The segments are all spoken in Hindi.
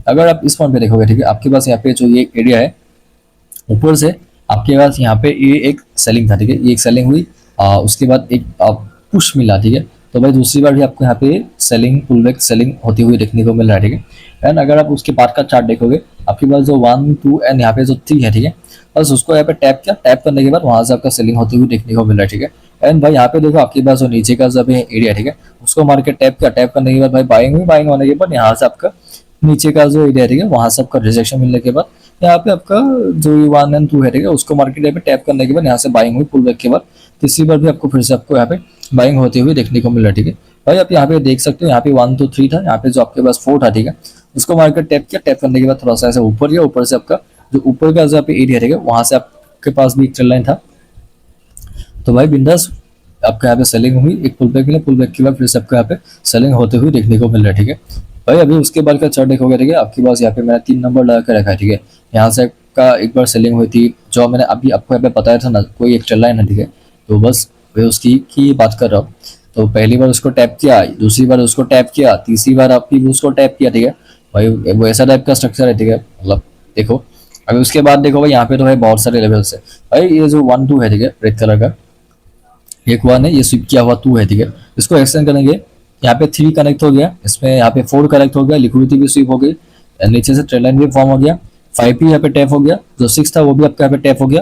अगर आप इस पॉइंट पे देखोगे, ठीक है, आपके पास यहाँ पे जो ये एरिया है ऊपर से, आपके पास यहाँ पे ये एक सेलिंग था, ठीक है, ये एक सेलिंग हुई, उसके बाद एक पुश मिला, ठीक है। तो भाई दूसरी बार भी आपको यहाँ पे सेलिंग पुल बैक सेलिंग होती हुई देखने को मिल रहा है, ठीक है। एंड अगर आप उसके बाद का चार्ट देखोगे, आपके पास जो 1 2 एंड यहाँ पे जो 3 है, ठीक है, बस उसको यहाँ पे टैप किया, टैप करने के बाद वहां से आपका सेलिंग होती हुई देखने को मिल रहा है, ठीक है। एंड भाई यहाँ पे देखो आपके पास जो नीचे का जब एरिया, ठीक है, उसको मार के टैप किया, टैप करने के बाद भाई बाइंग हुई, बाइंग होने के बाद यहाँ से आपका नीचे का जो एरिया है, ठीक है, वहां से आपका रिजेक्शन मिलने के बाद यहाँ पे आपका जो 1 एंड 2 है, ठीक है, उसको मार्केट यहाँ पे टैप करने के बाद यहाँ से बाइंग हुई पुल बैक के बाद तीसरी बार भी आपको फिर से आपको यहाँ पे बाइंग होती हुई देखने को मिल रहा है, ठीक है। भाई आप यहाँ पे देख सकते हो, यहाँ पे 1 2 3 था, यहाँ पे जो आपके पास 4 था, ठीक है, उसको मार्केट टैप किया, टैप करने के बाद थोड़ा सा ऐसे ऊपर गया, ऊपर से आपका जो ऊपर का जो एरिया, ठीक है, वहां से आपके पास भी एक ट्रेंड लाइन था। तो भाई बिंदास आपका यहाँ पे सेलिंग हुई, एक पुल बैक मिला, पुल बैक के बाद फिर से आपको यहाँ पे सेलिंग होते हुए देखने को मिल रहा है, ठीक है। भाई अभी उसके बाद का चार्ट देखोगे, ठीक है, आपके पास यहाँ पे मैंने 3 नंबर लगा कर रखा है, ठीक है। यहाँ से आपका एक बार सेलिंग हुई थी, जो मैंने अभी आपको यहाँ पे बताया था ना, कोई एक ट्रेंड लाइन है, ठीक है। तो बस मैं उसकी की बात कर रहा हूँ। तो पहली बार उसको टैप किया, दूसरी बार उसको टैप किया, तीसरी बार आपकी उसको टैप किया, ठीक है। भाई वो ऐसा टाइप का स्ट्रक्चर है, ठीक है, मतलब देखो। अभी उसके बाद देखो भाई यहाँ पे तो भाई बहुत सारे लेवल्स है। भाई ये जो 1 2 है, ठीक है, रेड कलर का एक 1 है, ये स्विप किया हुआ 2 है, ठीक है। इसको एक्सटेंड करेंगे, यहाँ पे 3 कनेक्ट हो गया, इसमें यहाँ पे 4 कनेक्ट हो गया, लिक्विडिटी भी स्विप हो गई, नीचे से ट्रेंड लाइन भी फॉर्म हो गया, 5 भी यहाँ पे टैप हो गया, जो 6 था वो भी आपका यहाँ पे टैप हो गया।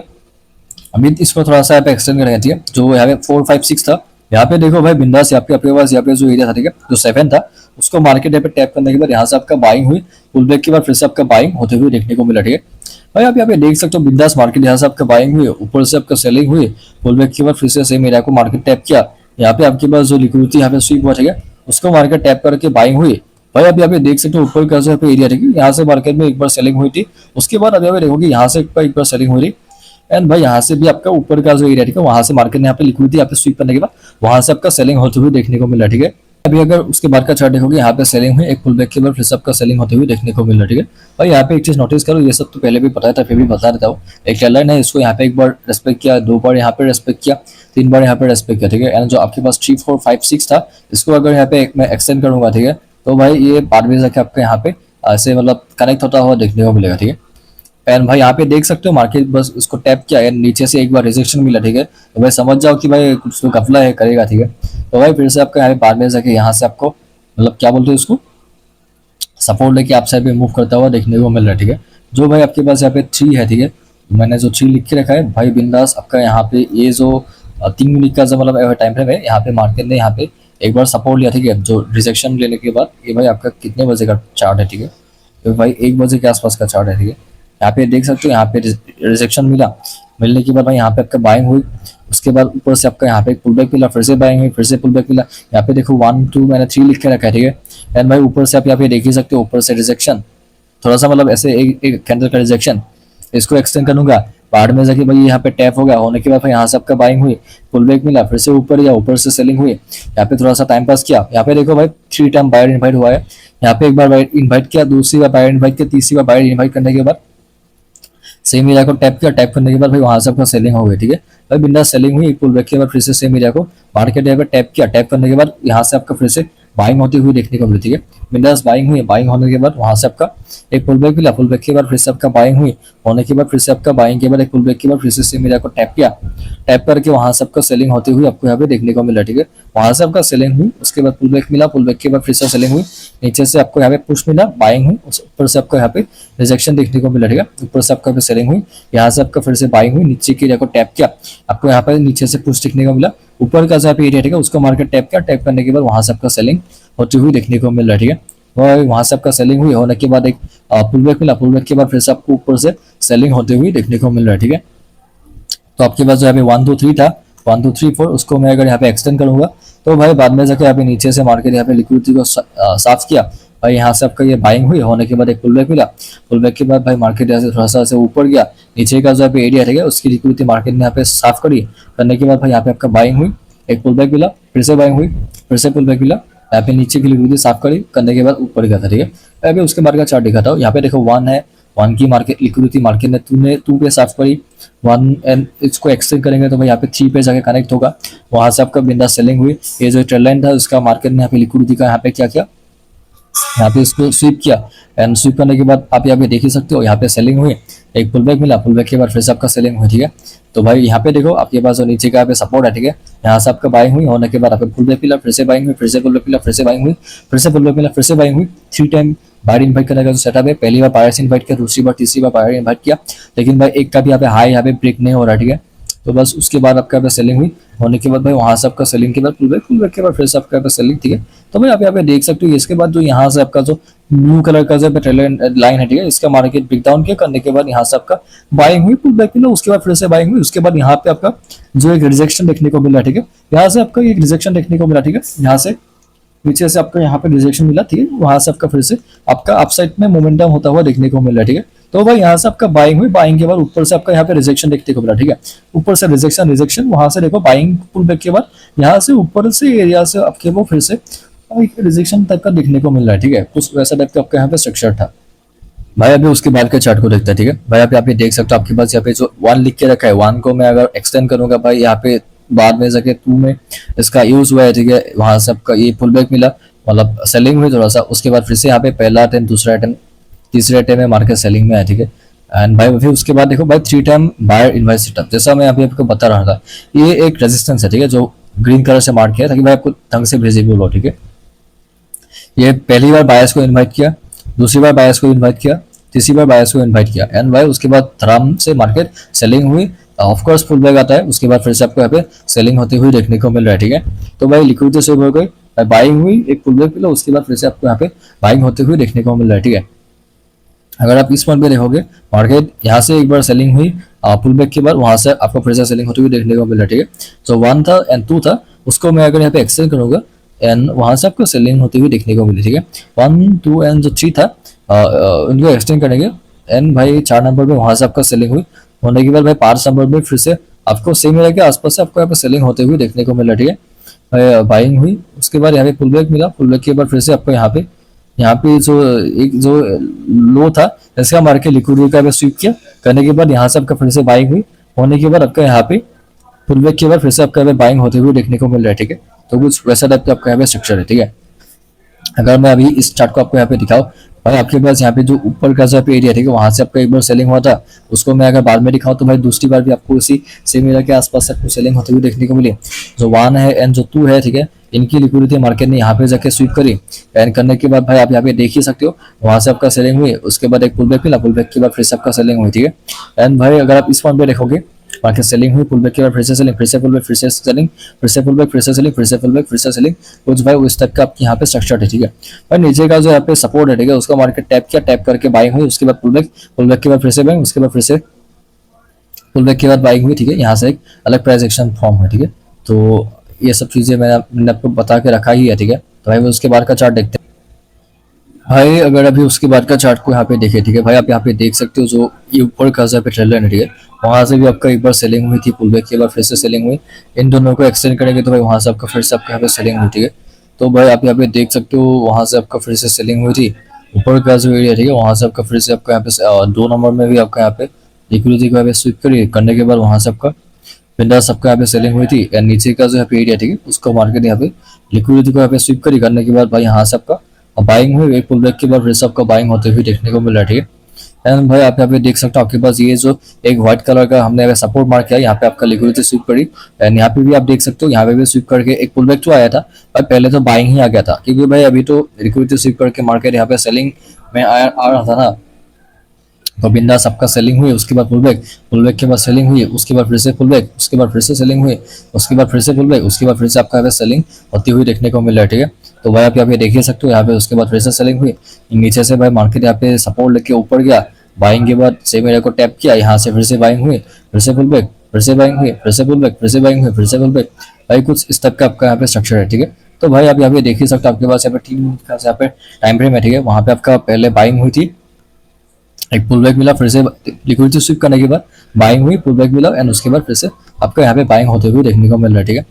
अभी इसको थोड़ा सा यहाँ पे एक्सटेंड करेंगे, ठीक है, जो यहाँ पे 4 5 6 था, यहाँ पे देखो भाई बिंदास यहाँ पे आपके पास यहाँ पे जो एरिया था, ठीक है, जो 7 था, उसको मार्केट यहाँ पे टैप करने के बाद यहाँ से आपका बाइंग हुई, पुल बैक के बाद फिर से आपका बाइंग होते हुए देखने को मिला, ठीक है। भाई आप यहाँ पे देख सकते हो बिंदास मार्केट यहाँ से आपका बाइंग हुई, ऊपर से आपका सेलिंग हुई, पुल बैक के बाद फिर से सेम एरिया को मार्केट टैप किया, यहाँ पे आपके पास जो लिक्विडिटी यहाँ पे स्वीप हुआ, ठीक है, उसको मार्केट टैप करके बाइंग हुई। भाई आप यहाँ पे देख सकते हो ऊपर का जो यहाँ पे एरिया, ठीक है, यहाँ से मार्केट में एक बार सेलिंग हुई थी, उसके बाद अभी देखोगे यहाँ से एक बार सेलिंग हुई, एंड भाई यहाँ से भी आपका ऊपर का जो एरिया, ठीक है, वहां से मार्केट ने यहाँ पे लिक्विडिटी यहाँ पे स्वीप करने के बाद वहां से आपका सेलिंग होते हुए देखने को मिला, ठीक है। अभी अगर उसके बाद का चार्ट देखोगे, यहाँ पे सेलिंग हुई, एक पुल बैक के बाद फिर से आपका सेलिंग होते हुए देखने को मिल रहा है, ठीक है। भाई यहाँ पे एक चीज नोटिस करो, ये सब तो पहले भी पता था, फिर भी बता देता हूँ। एक लाइन है, इसको यहाँ पे एक बार रेस्पेक्ट किया, 2 बार यहाँ पे रेस्पेक्ट किया, 3 बार यहाँ पे रेस्पेक्ट किया, ठीक है। एंड जो आपके पास 3 4 5 6 था, इसको अगर यहाँ पे मैं एक्सटेंड करूंगा, ठीक है, तो भाई ये बाद में जाके आपके यहाँ पे ऐसे मतलब कनेक्ट होता हुआ देखने को मिलेगा, ठीक है। एंड भाई यहाँ पे देख सकते हो मार्केट बस उसको टैप किया है, नीचे से एक बार रिजेक्शन मिला, ठीक है, तो भाई समझ जाओ कि भाई कुछ तो घपला है करेगा, ठीक है। तो भाई फिर से आपका यहाँ पे बाद में जाके यहाँ से आपको मतलब क्या बोलते हैं उसको, सपोर्ट लेके आप साइड पे मूव करता हुआ देखने को मिल रहा है, ठीक है। जो भाई आपके पास यहाँ पे 3 है, ठीक है, मैंने जो 3 लिख के रखा है भाई बिंदास आपका यहाँ पे ये जो 3 मिनट का जो मतलब टाइम फ्रेम है, यहाँ पे मार्केट ने यहाँ पे एक बार सपोर्ट लिया, ठीक है, जो रिजेक्शन लेने के बाद ये भाई आपका कितने बजे का चार्ट है, ठीक है, तो भाई 1 बजे के आसपास का चार्ट है, ठीक है। यहाँ पे देख सकते हो, यहाँ पे रिजेक्शन मिला, मिलने के बाद भाई यहाँ पे आपका बाइंग हुई, उसके बाद ऊपर से आपका यहाँ पे पुल बैक मिला, फिर से बाइंग हुई, फिर से पुल बैक मिला। यहाँ पे देखो 1 2 मैंने 3 लिख के रखा है, ठीक है। एंड भाई ऊपर से आप यहाँ पे देख ही सकते हो, ऊपर से रिजेक्शन थोड़ा सा मतलब ऐसे एक कैंडल का रिजेक्शन, इसको एक्सटेंड करूंगा, बाद में जाके भाई यहाँ पे टैप हो गया, होने के बाद भाई यहाँ से आपका बाइंग हुई, पुल बैक मिला, फिर से ऊपर या ऊपर से सेलिंग हुई, यहाँ पे थोड़ा सा टाइम पास किया। यहाँ पे देखो भाई 3 टाइम बायर इन्वाइट हुआ है, यहाँ पे एक बार बायर इन्वाइट किया, दूसरी बार बायर इन्वाइट किया, तीसरी बार बायर इन्वाइट करने के बाद सेम एरिया को टैप किया, टैप करने के बाद भाई वहां से आपका सेलिंग हो गई, ठीक है। भाई बिंदास सेलिंग हुई, एक पुल बैक के बाद फिर से सेम एरिया को मार्केट यहाँ पे टैप किया, टैप करने के बाद यहाँ से आपका फिर से बाइंग होती हुई देखने को मिली, ठीक है। बिंदास बाइंग हुई, बाइंग होने के बाद वहां से आपका एक पुल बैक मिला, पुल बैक के बाद फिर से आपका बाइंग हुई, होने के बाद फिर से आपका बाइंग के बाद एक पुल बैक के बाद फिर से सेम एरिया को टैप किया, टैप करके वहां से आपका सेलिंग होती हुई आपको यहाँ पे देखने को मिला, ठीक है। वहां से आपका सेलिंग हुई, उसके बाद पुल बैक मिला, पुल बैक के बाद फिर से सेलिंग हुई, नीचे से आपको यहाँ पे पुश मिला, बाइंग हुई, ऊपर से आपको यहाँ पे रिजेक्शन देखने को मिला, ठीक है। ऊपर से आपका सेलिंग हुई, यहाँ से आपका फिर से बाइंग हुई, नीचे की एरिया को टैप किया, आपको यहाँ पे नीचे से पुश देखने को मिला, ऊपर का जो एरिया, ठीक है, उसको मार्केट टैप किया, टैप करने के बाद वहां से आपका सेलिंग होती हुई देखने को मिल रहा है, ठीक है। वहां से आपका सेलिंग हुई, होने के बाद एक पुल बैक मिला, पुल बैक के बाद फिर से आपको ऊपर से सेलिंग होते हुई देखने को मिल रहा है, ठीक है। तो आपके पास जो यहाँ पे 1 2 3 था, 1 2 3 4, उसको मैं अगर यहाँ पे एक्सटेंड करूंगा तो भाई बाद में जाके यहाँ पे नीचे से मार्केट यहाँ पे लिक्विडिटी को साफ किया, भाई यहाँ से आपका ये बाइंग हुई, होने के बाद एक पुल बैक मिला, पुल बैक के बाद भाई मार्केट यहाँ से थोड़ा सा ऐसे ऊपर गया, नीचे का जो यहाँ पे एरिया है उसकी लिक्विडिटी मार्केट ने यहाँ पे साफ करी, करने के बाद भाई यहाँ पे आपका बाइंग हुई, एक पुल बैक मिला, फिर से बाइंग हुई, फिर से पुल बैक मिला, यहाँ पे नीचे की लिक्विडिटी साफ करी, करने के बाद ऊपर गया था, ठीक है। अभी उसके बाद का चार्ट दिखाता हूँ, यहाँ पे देखो 1 है, 1 की मार्केट लिक्विडिटी मार्केट ने 2 पे साफ करी, 1 एंड इसको एक्सटेंड करेंगे तो भाई यहाँ पे 3 पे जाके कनेक्ट होगा, वहां से आपका बिंदा सेलिंग हुई, ये जो ट्रेंड लाइन था उसका मार्केट ने यहाँ पे लिक्विडिटी का यहाँ पे क्या किया, यहाँ पे इसको स्वीप किया एंड स्वीप करने के बाद आप यहाँ पे देख ही सकते हो, यहाँ पे सेलिंग हुई, एक पुल बैक मिला, पुल बैक के बाद फिर से आपका सेलिंग हुई, ठीक है। तो भाई यहाँ पे देखो आपके पास जो नीचे का यहाँ पे सपोर्ट है, ठीक है, यहाँ से आपका बाइंग हुई, होने के बाद आपको पुल बैक मिला, फिर से बाइंग हुई, फिर से पुल बैक मिला, फिर से बाइंग हुई, फिर से पुल बैक मिला, फिर से बाइंग हुई, 3 टाइम बायर इन्वाइट करने का जो सेटअप है, पहली बार बायर्स इन्वाइट किया, दूसरी बार, तीसरी बार बायर इन्वाइट किया, लेकिन भाई एक का भी यहाँ पे हाई यहाँ पे ब्रेक नहीं हो रहा, ठीक है। तो बस उसके बाद आपका यहाँ पे सेलिंग हुई, होने के बाद भाई वहां से आपका सेलिंग के बाद पुल बैक के बाद फिर से आपका यहाँ पे सेलिंग, ठीक है। तो भाई आप यहाँ पे देख सकते हो, इसके बाद जो यहाँ से आपका जो ब्लू कलर का जो ट्रेल लाइन है, ठीक है, इसका मार्केट ब्रेक डाउन किया, करने के बाद यहाँ से आपका बाइंग हुई, पुल बैक मिला, उसके बाद फिर से बाइंग हुई, उसके बाद यहाँ पे आपका जो एक रिजेक्शन देखने को मिला, ठीक है, यहाँ से आपका एक रिजेक्शन देखने को मिला, ठीक है, यहाँ से नीचे से आपका यहाँ पे रिजेक्शन मिला, ठीक है, वहां से आपका फिर से आपका अपसाइड में मोमेंटम होता हुआ देखने को मिल रहा है, ठीक है। तो भाई यहाँ से आपका बाइंग हुई, बाइंग के बाद ऊपर से आपका यहाँ पे रिजेक्शन देखने को मिला, ठीक है, ऊपर से रिजेक्शन रिजेक्शन, वहां से देखो बाइंग पुल बैक के बाद यहाँ से ऊपर से एरिया से आपके वो फिर से एक रिजेक्शन टाइप का देखने को मिल रहा है, ठीक है, कुछ वैसा टाइप का आपका यहाँ पे स्ट्रक्चर था। भाई अभी उसके बाद के चार्ट को देखते हैं, ठीक है। भाई आप यहाँ पे देख सकते हो, आपके पास यहाँ पे जो 1 लिख के रखा है, 1 को मैं अगर एक्सटेंड करूंगा भाई यहाँ पे बाद में जाके 2 में इसका यूज हुआ है, ठीक है, वहां से आपका ये पुल बैक मिला, मतलब सेलिंग हुई थोड़ा सा, उसके बाद फिर से यहाँ पे पहला अटेम्प्ट, दूसरा अटेम्प्ट, तीसरे अटेम्प्ट में मार्केट सेलिंग में है, ठीक है। एंड भाई फिर उसके बाद देखो भाई 3 टाइम बायर इन्वाइट सेटअप, जैसा मैं अभी आपको बता रहा था, ये एक रेजिस्टेंस है, ठीक है, जो ग्रीन कलर से मार्क किया ताकि भाई आपको ढंग से विजिबल हो, ठीक है। ये पहली बार बायर्स को इनवाइट किया, दूसरी बार बायर्स को इनवाइट किया, तीसरी बार बायर्स को इनवाइट किया, एंड भाई उसके बाद धड़ाम से मार्केट सेलिंग हुई, ऑफ कोर्स पुल बैक आता है, उसके बाद फिर से आपको यहाँ पे सेलिंग होती हुई देखने को मिल रहा है, ठीक है। तो भाई लिक्विडिटी स्विप हो गई, बाइंग हुई, एक पुल बैक मिला, उसके बाद फिर से आपको यहाँ पे बाइंग होते हुए देखने को मिल रहा है, ठीक है। अगर आप इस पॉइंट पे देखोगे, मार्केट यहाँ से एक बार सेलिंग हुई, पुल बैक के बाद वहां से आपको फिर से सेलिंग होती हुई देखने को मिल रहा है, ठीक है। तो 1 था एंड 2 था, उसको मैं अगर यहाँ पे एक्सटेंड करूंगा एंड वहां से आपको सेलिंग होती हुई देखने को मिली, ठीक है। 1 2 एंड जो 3 था उनको एक्सटेंड करेंगे एंड भाई 4 नंबर में वहां से आपका सेलिंग हुई, होने के बाद भाई 5 नंबर में फिर से आपको सेम एरिया के आसपास से आपको यहाँ पे सेलिंग होते हुए देखने को मिला, ठीक है। बाइंग हुई, उसके बाद यहाँ पे पुल बैक मिला, पुल बैक के बाद फिर से आपको यहाँ पे जो एक जो लो था इसका मार के लिक्विडिटी का स्वीप किया, करने के बाद यहाँ से आपका फिर से बाइंग हुई, होने के बाद आपका यहाँ पे पुल बैक के बाद फिर से आपका बाइंग होते हुए देखने को मिल रहा है, ठीक है। तो कुछ वैसा टाइप का आपका यहाँ पे स्ट्रक्चर है, ठीक है। अगर मैं अभी इस चार्ट को आपको यहाँ पे दिखाऊं, भाई आपके पास यहाँ पे जो ऊपर का जो एरिया, ठीक है, वहां से आपका एक बार सेलिंग हुआ था, उसको मैं अगर बाद में दिखाऊं तो भाई दूसरी बार भी आपको उसी सेम एरिया के आसपास से आपको सेलिंग होते हुए देखने को मिली। जो 1 है एंड जो 2 है, ठीक है, इनकी लिक्विडिटी मार्केट ने यहाँ पे जाके स्वीप करी, एंड करने के बाद भाई आप यहाँ पे देख ही सकते हो, वहां से आपका सेलिंग हुई, उसके बाद एक पुल बैक मिला, पुल बैक के बाद फिर से आपका सेलिंग हुई, ठीक है। एंड भाई अगर आप इस पॉइंट पे देखोगे, मार्केट सेलिंग हुई, पुल बैक के बाद फिर से सेलिंग, फिर से पुल बैक, फिर से सेलिंग, फिर से पुल बैक, फिर से सेलिंग, फिर से पुल बैक, फिर से सेलिंग, कुछ भाई उस टाइप का आपके यहाँ पे स्ट्रक्चर है, ठीक है। भाई नीचे का जो यहाँ पे सपोर्ट है, ठीक है, उसका मार्केट टैप किया, टैप करके बाइंग हुई, उसके बाद पुल बैक, पुल बैक के बाद फिर से बाइंग, उसके बाद फिर से पुल बैक के बाद बाइंग हुई, ठीक है। यहाँ से एक अलग प्राइस एक्शन फॉर्म है, ठीक है। तो ये सब चीजें मैंने आपको बता के रखा ही है, ठीक है। तो भाई उसके बाद का चार्ट देखते हैं। भाई अगर अभी उसके बाद का चार्ट को यहाँ पे देखे, ठीक है, भाई आप यहाँ पे देख सकते हो जो ये ऊपर का जो पे ट्रेंड लाइन है, ठीक है, वहां से भी आपका एक बार सेलिंग हुई थी, पुल बैक के बाद फिर से सेलिंग हुई, इन दोनों को एक्सटेंड करेंगे तो भाई वहां से आपका फिर से आपका यहाँ पे सेलिंग हुई, ठीक है। तो भाई आप यहाँ पे देख सकते हो, वहां से आपका फिर से सेलिंग हुई थी, ऊपर का जो एरिया, ठीक है, वहां से आपका फिर से आपका यहाँ पे 2 नंबर में भी आपका यहाँ पे लिक्विडिटी को यहाँ पे स्वीप करिए, करने के बाद वहां से आपका बिंदास सबका यहाँ पे सेलिंग हुई थी, एंड नीचे का जो यहाँ पे एरिया, ठीक है, उसको मार्केट यहाँ पे लिक्विडिटी को यहाँ पे स्वीप करी, करने के बाद भाई यहाँ से आपका बाइंग हुई, एक पुल बैक के बाद फिर से आपका बाइंग होते हुए देखने को मिल रहा है, ठीक है। एंड भाई आप यहाँ पे देख सकते हो, आपके पास ये जो एक व्हाइट कलर का हमने सपोर्ट मार्क किया, यहाँ पे आपका लिक्विडिटी स्वीप करी, एंड यहाँ पे भी आप देख सकते हो, यहाँ पे भी स्वीप करके एक पुल बैक जो आया था, भाई पहले तो बाइंग ही आ गया था, क्योंकि भाई अभी तो लिक्विडिटी स्वीप करके मार्केट यहाँ पे सेलिंग में आ रहा था ना, तो बिंदास आपका सेलिंग हुई, उसके बाद पुल बैक के बाद सेलिंग हुई, उसके बाद फिर से पुल बैक, उसके बाद फिर से सेलिंग हुई, उसके बाद फिर से पुल बैक, उसके बाद फिर से आपका यहाँ पे सेलिंग होती हुई देखने को मिल रहा है, ठीक है। तो भाई आप यहाँ पे देख ही सकते हो, यहाँ पे उसके बाद फिर से सेलिंग हुई, नीचे से भाई मार्केट यहाँ पे सपोर्ट लेके ऊपर गया, बाइंग के बाद सेम एरिया को टैप किया, यहाँ से फिर से बाइंग हुई, फिर से पुल बैक, फिर से बाइंग हुई, फिर से पुल बैक, फिर से बाइंग हुई, फिर से पुल बैक, भाई कुछ इस टाइप का आपका यहाँ पे स्ट्रक्चर है, ठीक है। तो भाई आप यहाँ पे देख ही सकते हो, आपके पास यहाँ पे 3 मिनट का यहाँ पे टाइम फ्रेम है, ठीक है, वहाँ पे आपका पहले बाइंग हुई थी, एक पुल बैक मिला, फिर से लिक्विडिटी स्वीप करने के बाद बाइंग हुई, पुल बैक मिला, एंड उसके बाद फिर से आपको यहाँ पे बाइंग होते हुए देखने को मिल रहा है, ठीक है।